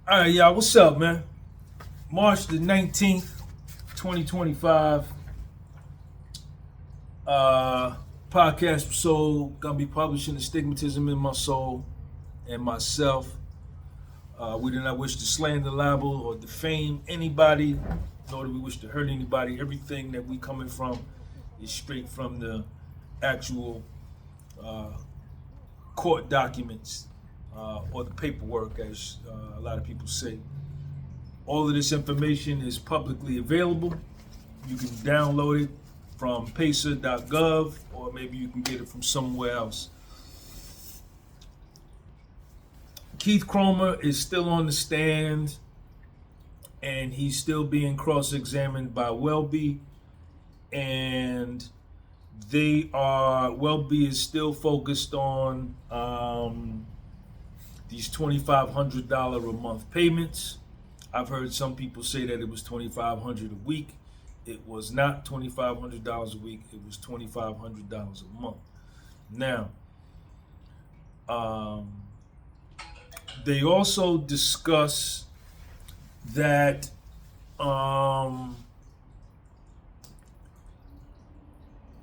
All right, y'all, what's up, man? March the 19th, 2025. Uh, Podcast episode gonna be publishing the stigmatism in my soul and myself. We do not wish to slander, libel, or defame anybody, nor do we wish to hurt anybody. Everything that we coming from is straight from the actual uh, court documents or the paperwork, as a lot of people say. All of this information is publicly available. You can download it from pacer.gov, or maybe you can get it from somewhere else. Keith Chroma is still on the stand, and he's still being cross-examined by Welby, and Welby is still focused on these $2,500 a month payments. I've heard some people say that it was $2,500 a week. It was not $2,500 a week. It was $2,500 a month. Now, they also discuss that how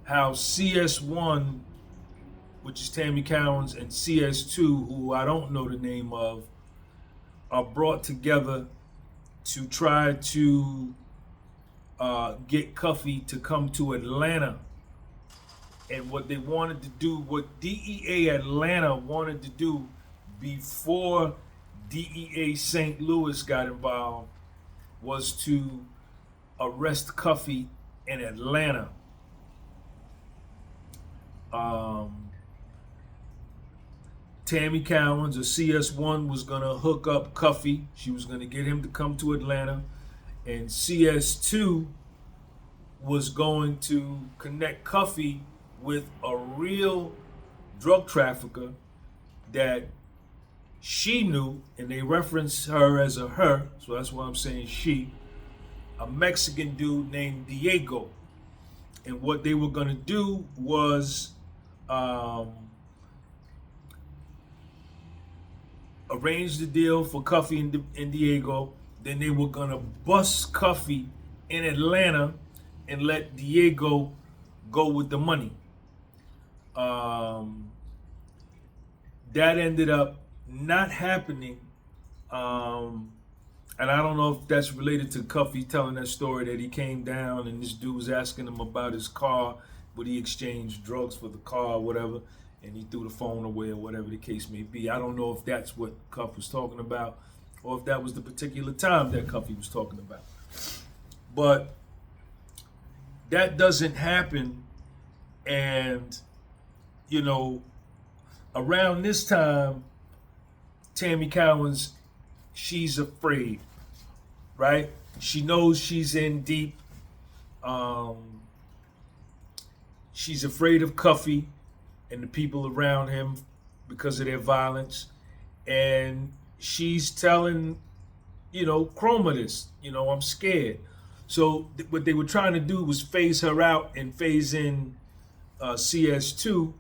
CS1, which is Tammy Cowins, and CS2, who I don't know the name of, are brought together to try to get CUFFY to come to Atlanta. And what they wanted to do, what DEA Atlanta wanted to do before DEA St. Louis got involved, was to arrest CUFFY in Atlanta. Tammy Cowins, or CS1, was going to hook up CUFFY. She was going to get him to come to Atlanta. And CS2 was going to connect CUFFY with a real drug trafficker that she knew, and they reference her as a her, so that's why I'm saying she, a Mexican dude named Diego. And what they were going to do was arrange the deal for CUFFY and Diego. Then they were going to bust CUFFY in Atlanta and let Diego go with the money. That ended up not happening. And I don't know if that's related to CUFFY telling that story that he came down and this dude was asking him about his car, but he exchanged drugs for the car or whatever, and he threw the phone away or whatever the case may be. I don't know if that's what Cuff was talking about, or if that was the particular time that CUFFY was talking about. But that doesn't happen. And, you know, around this time, Tammy Cowins, she's afraid, right? She knows she's in deep. She's afraid of CUFFY and the people around him because of their violence. And she's telling, Chroma this, I'm scared. So what they were trying to do was phase her out and phase in CS2,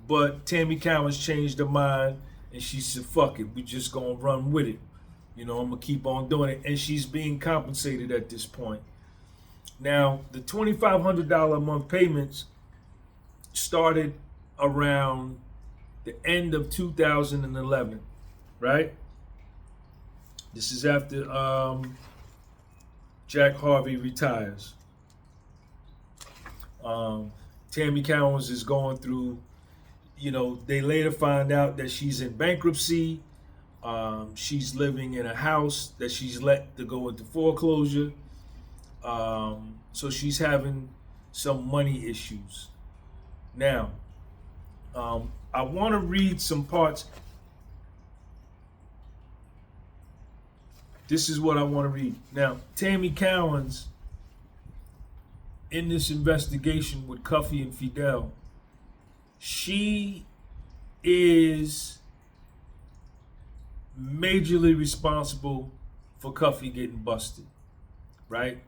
but Tammy Cowins changed her mind and she said, fuck it, we just gonna run with it. I'm gonna keep on doing it. And she's being compensated at this point. Now, the $2,500 a month payments started around the end of 2011, right? This is after Jack Harvey retires. Tammy Cowins is going through, they later find out that she's in bankruptcy. She's living in a house that she's let to go into foreclosure. So she's having some money issues. Now, I want to read some parts. This is what I want to read. Now, Tammy Cowins, in this investigation with CUFFY and Fidel, she is majorly responsible for CUFFY getting busted, right?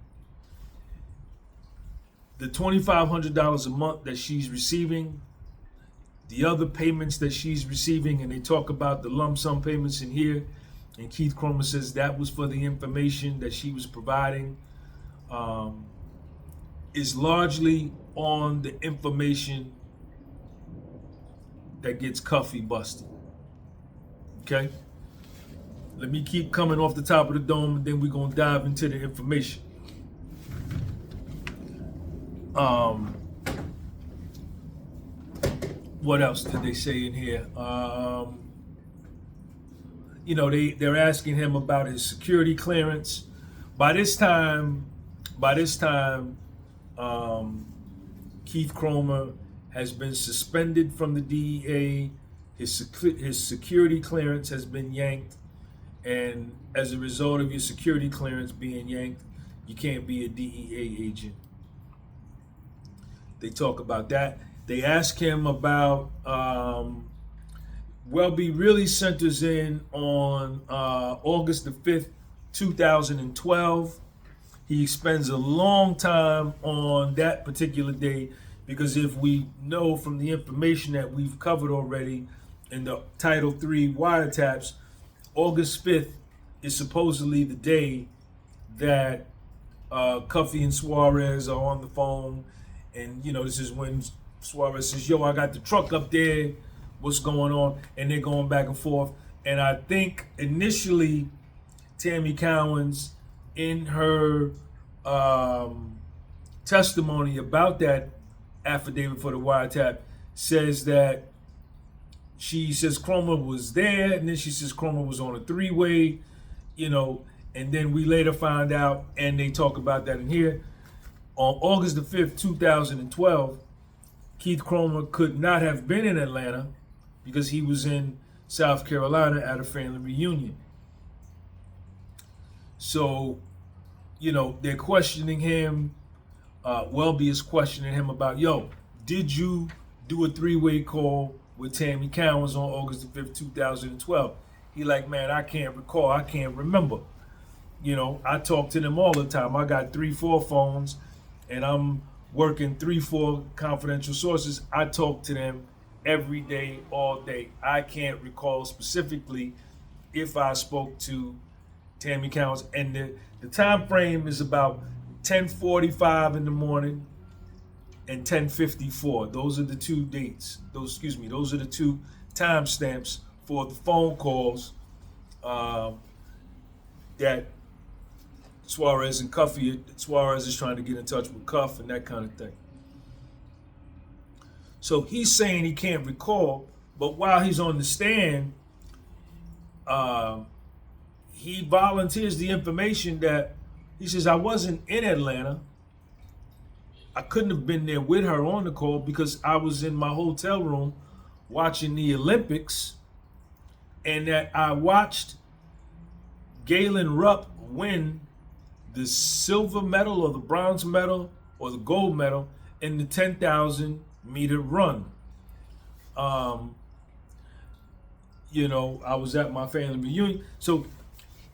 The $2,500 a month that she's receiving, the other payments that she's receiving, and they talk about the lump sum payments in here, And Keith Chroma says that was for the information that she was providing, is largely on the information that gets CUFFY busted. Okay? Let me keep coming off the top of the dome, and then we're going to dive into the information. What else did they say in here? They're asking him about his security clearance. By this time, Keith Chroma has been suspended from the DEA. His security clearance has been yanked, and as a result of your security clearance being yanked, you can't be a DEA agent. They talk about that. They ask him about, Welby really centers in on August the 5th, 2012. He spends a long time on that particular day because if we know from the information that we've covered already in the Title III wiretaps, August 5th is supposedly the day that CUFFY and Suarez are on the phone. And, this is when Suarez says, yo, I got the truck up there. What's going on? And they're going back and forth. And I think initially Tammy Cowins, in her testimony about that affidavit for the wiretap, says that she says Chroma was there, and then she says Chroma was on a three-way, and then we later find out, and they talk about that in here. On August the 5th, 2012, Keith Chroma could not have been in Atlanta because he was in South Carolina at a family reunion. So, they're questioning him. Welby is questioning him about, yo, did you do a three-way call with Tammy Cowins on August the 5th, 2012? He like, man, I can't recall. I can't remember. I talk to them all the time. I got 3-4 phones, and I'm working 3-4 confidential sources. I talk to them every day, all day. I can't recall specifically if I spoke to Tammy Cowins. And the time frame is about 10:45 in the morning and 10:54. Those are the two dates. Those are the two timestamps for the phone calls that Suarez and CUFFY. Suarez is trying to get in touch with Cuff and that kind of thing. So he's saying he can't recall, but while he's on the stand, he volunteers the information that he says, I wasn't in Atlanta. I couldn't have been there with her on the call because I was in my hotel room watching the Olympics, and that I watched Galen Rupp win the silver medal or the bronze medal or the gold medal in the 10,000 meter run. I was at my family reunion. So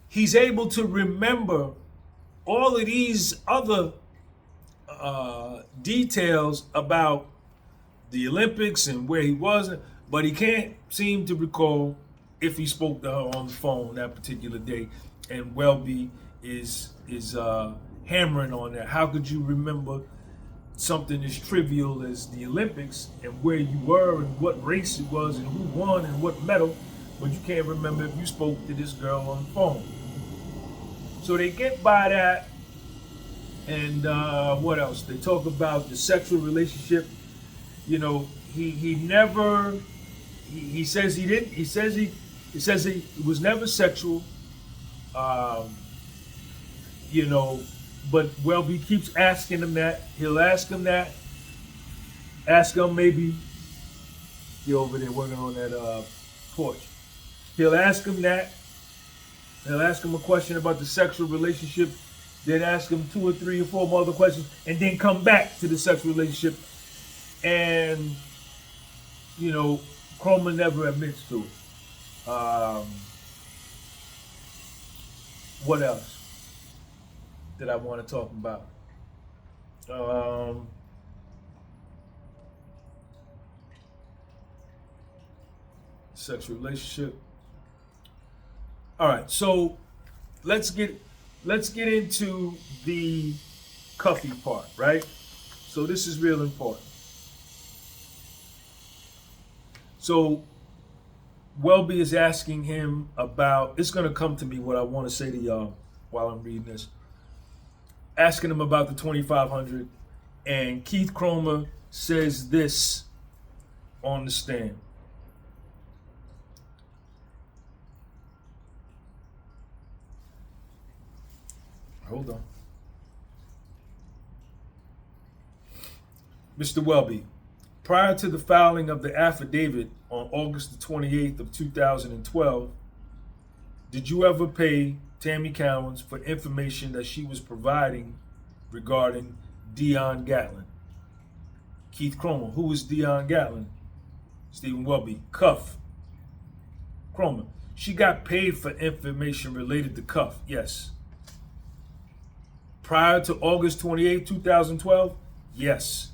he's able to remember all of these other details about the Olympics and where he was, but he can't seem to recall if he spoke to her on the phone that particular day. And Welby is hammering on that. How could you remember something as trivial as the Olympics and where you were and what race it was and who won and what medal, but you can't remember if you spoke to this girl on the phone? So they get by that. And what else? They talk about the sexual relationship. He never. He says he didn't. He says it was never sexual. But Welby keeps asking him that. He'll ask him that. Ask him maybe. You're over there working on that porch. He'll ask him that. He'll ask him a question about the sexual relationship. Then ask him 2 or 3 or 4 more other questions, and then come back to the sexual relationship. And, Chroma never admits to it. What else did I want to talk about? Sexual relationship. All right, so let's get into the CUFFY part, right? So this is real important. So Welby is asking him about, it's going to come to me what I want to say to y'all while I'm reading this. Asking him about the 2,500, and Keith Chroma says this on the stand. Hold on. Mr. Welby, prior to the filing of the affidavit on August the 28th of 2012, did you ever pay Tammy Cowins for information that she was providing regarding Dion Gatlin? Keith Chroma, who is Dion Gatlin? Stephen Welby, Cuff. Chroma, she got paid for information related to Cuff, yes. Prior to August 28, 2012, yes.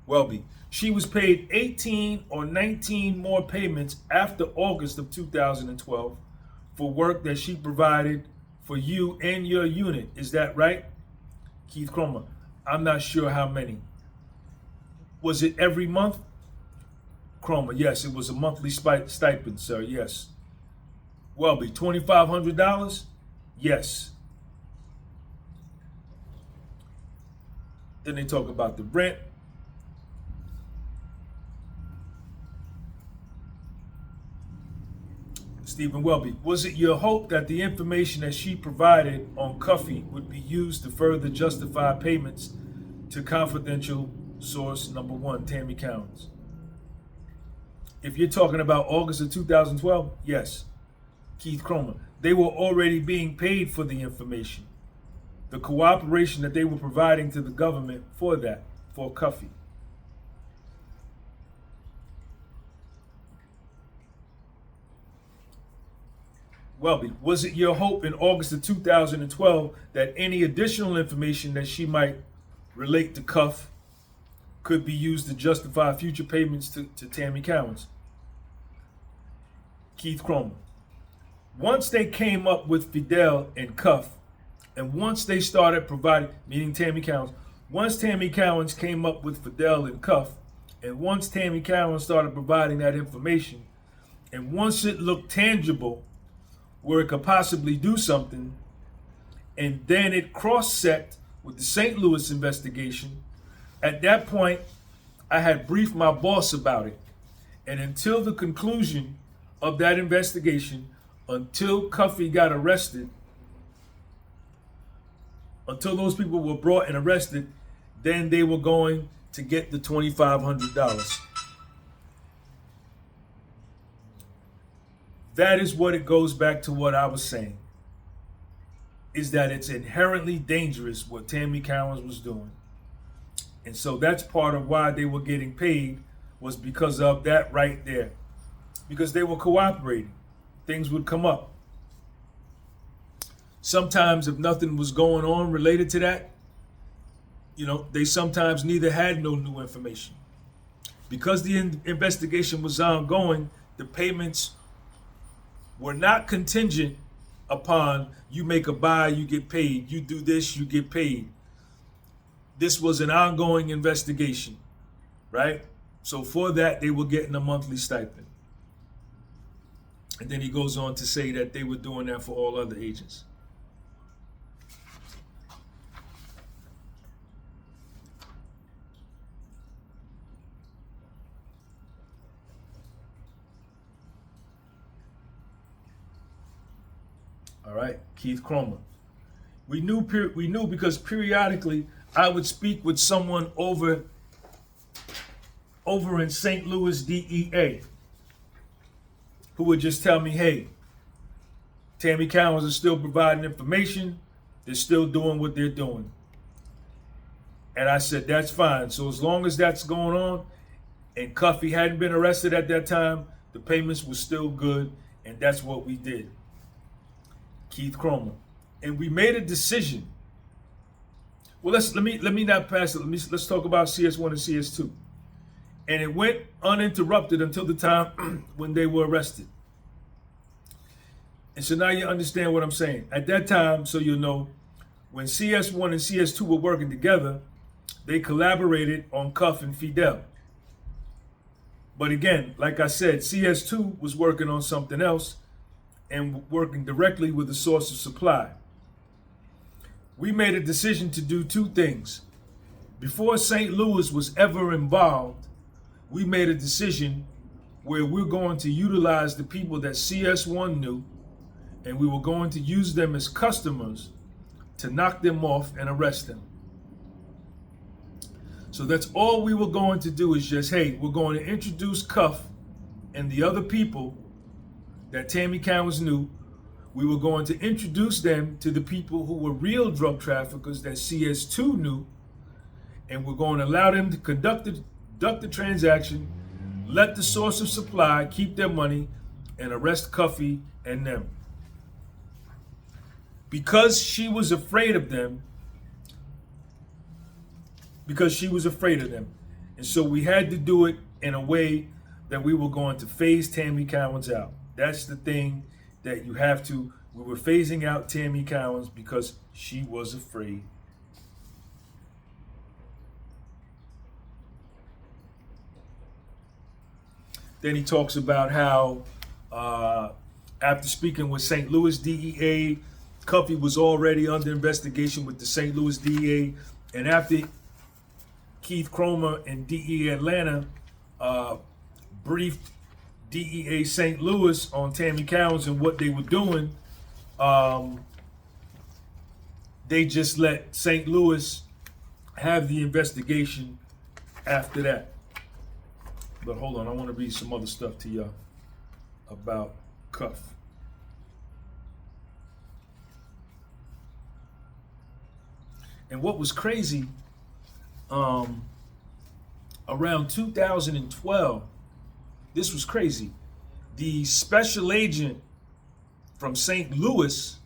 Welby, she was paid 18 or 19 more payments after August of 2012 for work that she provided for you and your unit. Is that right? Keith Chroma, I'm not sure how many. Was it every month? Chroma, yes, it was a monthly stipend, sir, yes. Welby, $2,500? Yes. Then they talk about the rent. Stephen Welby, was it your hope that the information that she provided on CUFFY would be used to further justify payments to confidential source number one, Tammy Cowins? If you're talking about August of 2012, yes. Keith Chroma, they were already being paid for the information, the cooperation that they were providing to the government for that, for CUFFY. Welby, was it your hope in August of 2012 that any additional information that she might relate to Cuff could be used to justify future payments to Tammy Cowins? Keith Chroma, once they came up with Fidel and Cuff, and once they started providing, meaning Tammy Cowins, once Tammy Cowins came up with Fidel and Cuff, and once Tammy Cowins started providing that information, and once it looked tangible where it could possibly do something, and then it cross-sected with the St. Louis investigation, at that point, I had briefed my boss about it. And until the conclusion of that investigation, until CUFFY got arrested, until those people were brought and arrested, then they were going to get the $2,500. That is what it goes back to what I was saying, is that it's inherently dangerous what Tammy Cowins was doing. And so that's part of why they were getting paid, was because of that right there. Because they were cooperating. Things would come up. Sometimes if nothing was going on related to that, they sometimes neither had no new information. Because the investigation was ongoing, the payments were not contingent upon you make a buy, you get paid, you do this, you get paid. This was an ongoing investigation, right? So for that, they were getting a monthly stipend. And then he goes on to say that they were doing that for all other agents. All right, Keith Chroma. We knew because periodically I would speak with someone over in St. Louis DEA who would just tell me, hey, Tammy Cowins is still providing information. They're still doing what they're doing. And I said, that's fine. So as long as that's going on and CUFFY hadn't been arrested at that time, the payments were still good, and that's what we did. Keith Chroma. And we made a decision. Well, let me not pass it. Let's talk about CS1 and CS2. And it went uninterrupted until the time when they were arrested. And so now you understand what I'm saying. At that time, so you'll know, when CS1 and CS2 were working together, they collaborated on Cuff and Fidel. But again, like I said, CS2 was working on something else and working directly with the source of supply. We made a decision to do two things. Before St. Louis was ever involved, we made a decision where we're going to utilize the people that CS1 knew, and we were going to use them as customers to knock them off and arrest them. So that's all we were going to do, is just, hey, we're going to introduce Cuff and the other people that Tammy Cowins knew. We were going to introduce them to the people who were real drug traffickers that CS2 knew, and we're going to allow them to conduct the transaction, let the source of supply keep their money, and arrest Cuffy and them. Because she was afraid of them, and so we had to do it in a way that we were going to phase Tammy Cowins out. That's the thing that you have to. We were phasing out Tammy Cowins because she was afraid. Then he talks about how after speaking with St. Louis DEA, Cuffy was already under investigation with the St. Louis DEA, and after Keith Chroma and DEA Atlanta briefed DEA St. Louis on Tammy Cowins and what they were doing, they just let St. Louis have the investigation after that. But hold on, I want to read some other stuff to y'all about Cuff. And what was crazy, around 2012, this was crazy. The special agent from St. Louis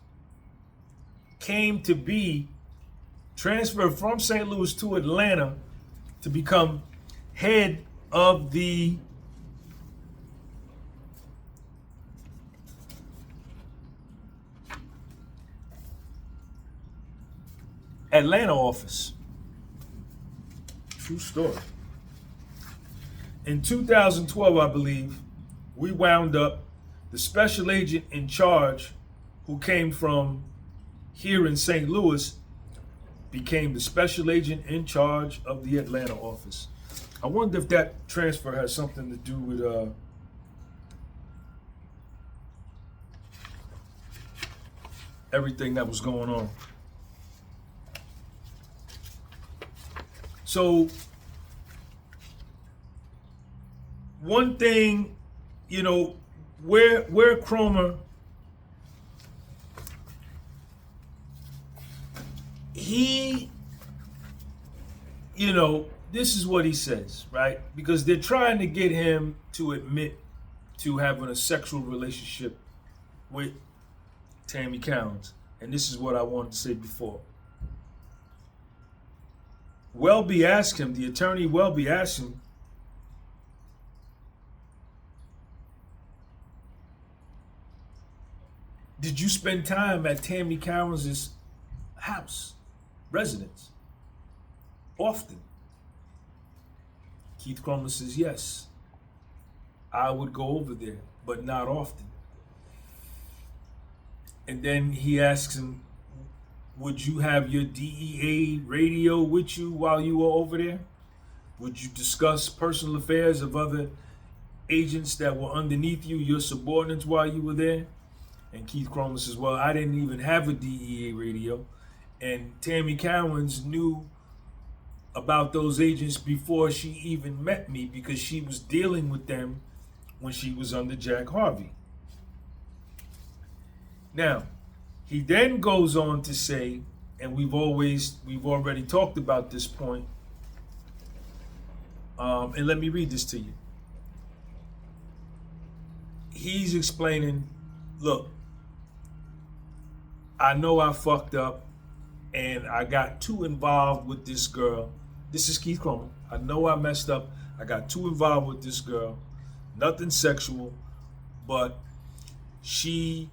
came to be transferred from St. Louis to Atlanta to become head of the Atlanta office. True story. In 2012, I believe, we wound up the special agent in charge, who came from here in St. Louis, became the special agent in charge of the Atlanta office. I wonder if that transfer has something to do with everything that was going on. So one thing, you know, where Chroma, he, you know, this is what he says, right? Because they're trying to get him to admit to having a sexual relationship with Tammy Cowins. And this is what I wanted to say before. Welby asked him, the attorney Welby asked him, did you spend time at Tammy Cowins' house, residence, often? Keith Chroma says, yes, I would go over there, but not often. And then he asks him, would you have your DEA radio with you while you were over there? Would you discuss personal affairs of other agents that were underneath you, your subordinates, while you were there? And Keith Chroma says, well, I didn't even have a DEA radio. And Tammy Cowins knew about those agents before she even met me, because she was dealing with them when she was under Jack Harvey. Now, he then goes on to say, and we've already talked about this point, and let me read this to you. He's explaining, look, I know I fucked up and I got too involved with this girl. This is Keith Chroma. I know I messed up. I got too involved with this girl. Nothing sexual, but she,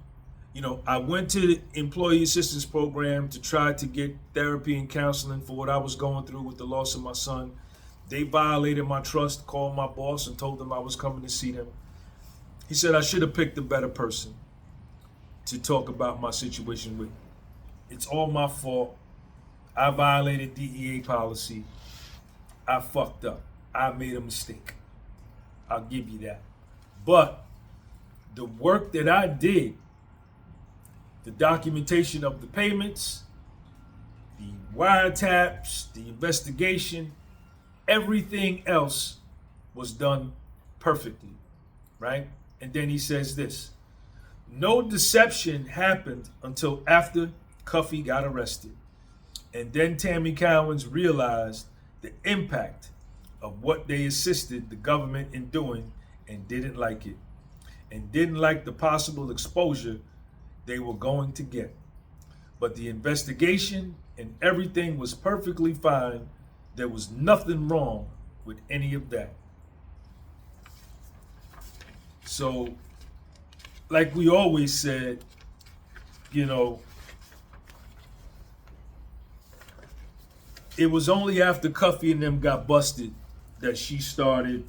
I went to the employee assistance program to try to get therapy and counseling for what I was going through with the loss of my son. They violated my trust, called my boss and told them I was coming to see them. He said I should have picked a better person to talk about my situation with. It's all my fault. I violated DEA policy. I fucked up. I made a mistake. I'll give you that. But the work that I did, the documentation of the payments, the wiretaps, the investigation, everything else was done perfectly, right? And then he says this: no deception happened until after CUFFY got arrested. And then Tammy Cowins realized the impact of what they assisted the government in doing and didn't like it. And didn't like the possible exposure they were going to get. But the investigation and everything was perfectly fine. There was nothing wrong with any of that. So, like we always said, it was only after CUFFY and them got busted that she started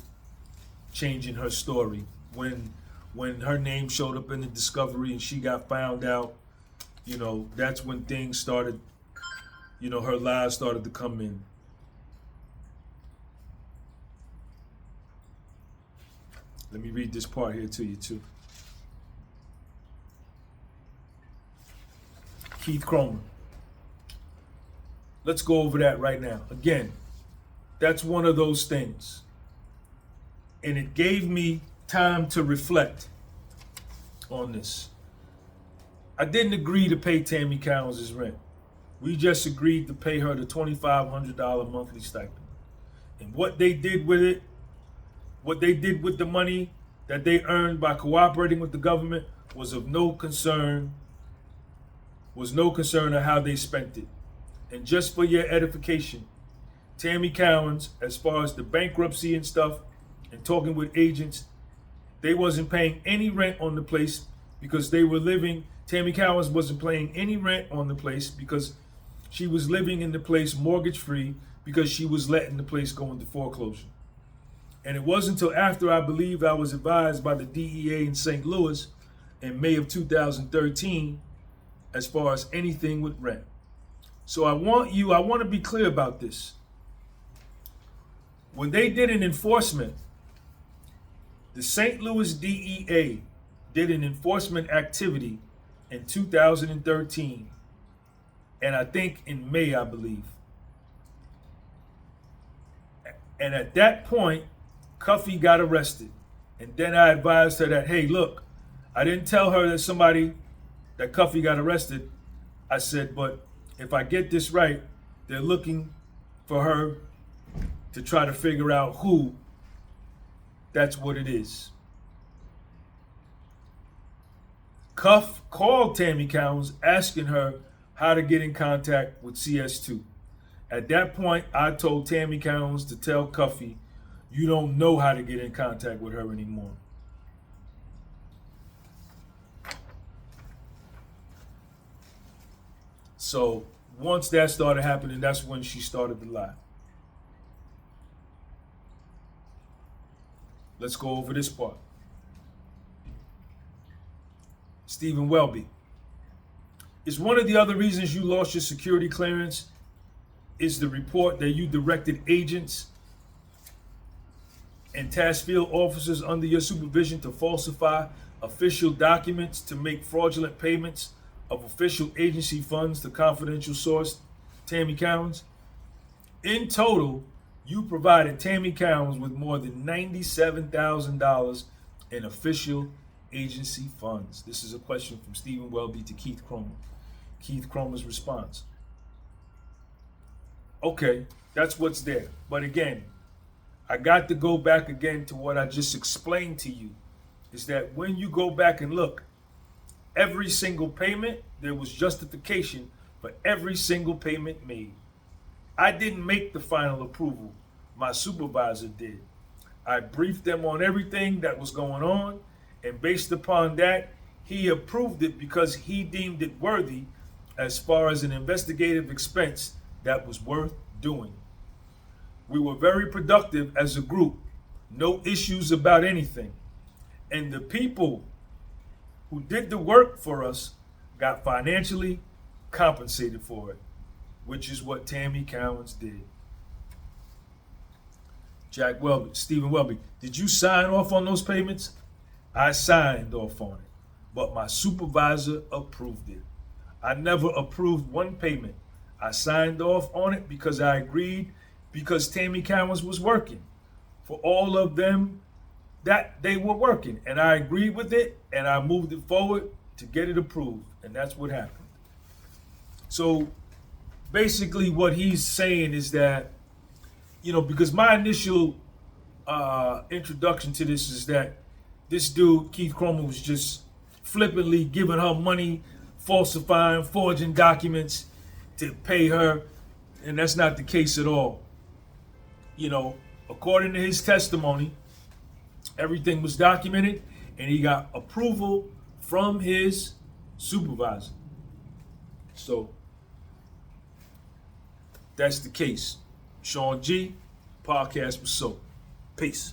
changing her story. When her name showed up in the discovery and she got found out, that's when things started, her lies started to come in. Let me read this part here to you too. Keith Chroma. Let's go over that right now. Again, that's one of those things. And it gave me time to reflect on this. I didn't agree to pay Tammy Cowins' rent. We just agreed to pay her the $2,500 monthly stipend. And what they did with it, what they did with the money that they earned by cooperating with the government was no concern of how they spent it. And just for your edification, Tammy Cowins, as far as the bankruptcy and stuff and talking with agents, they wasn't paying any rent on the place because they were living, Tammy Cowins wasn't paying any rent on the place because she was living in the place mortgage free because she was letting the place go into foreclosure. And it wasn't until after I believe I was advised by the DEA in St. Louis in May of 2013 as far as anything with rent. So I want to be clear about this. When they did an enforcement, the St. Louis DEA did an enforcement activity in 2013, and I think in May, I believe. And at that point, CUFFY got arrested. And then I advised her that, hey, look, I didn't tell her that CUFFY got arrested. I said, but if I get this right, they're looking for her to try to figure out who. That's what it is. Cuff called Tammy Cowins asking her how to get in contact with CS2. At that point, I told Tammy Cowins to tell CUFFY, you don't know how to get in contact with her anymore. So once that started happening, that's when she started to lie. Let's go over this part. Stephen Welby. Is one of the other reasons you lost your security clearance is the report that you directed agents and task field officers under your supervision to falsify official documents to make fraudulent payments of official agency funds to confidential source Tammy Cowins? In total, you provided Tammy Cowins with more than $97,000 in official agency funds. This is a question from Stephen Welby to Keith Chroma. Keith Chroma's response. Okay, that's what's there. But again, I got to go back again to what I just explained to you, is that when you go back and look, every single payment, there was justification for every single payment made. I didn't make the final approval. My supervisor did. I briefed them on everything that was going on, and based upon that, he approved it because he deemed it worthy as far as an investigative expense that was worth doing. We were very productive as a group, no issues about anything. And the people who did the work for us got financially compensated for it, which is what Tammy Cowins did. Jack Welby, Stephen Welby, did you sign off on those payments? I signed off on it, but my supervisor approved it. I never approved one payment. I signed off on it because I agreed, because Tammy Cowins was working. For all of them, that they were working, and I agreed with it, and I moved it forward to get it approved, and that's what happened. So basically what he's saying is that, because my initial introduction to this is that this dude, Keith Chroma, was just flippantly giving her money, falsifying, forging documents to pay her, and that's not the case at all. According to his testimony, everything was documented, and he got approval from his supervisor. So that's the case. Sean G, podcast with Soap. Peace.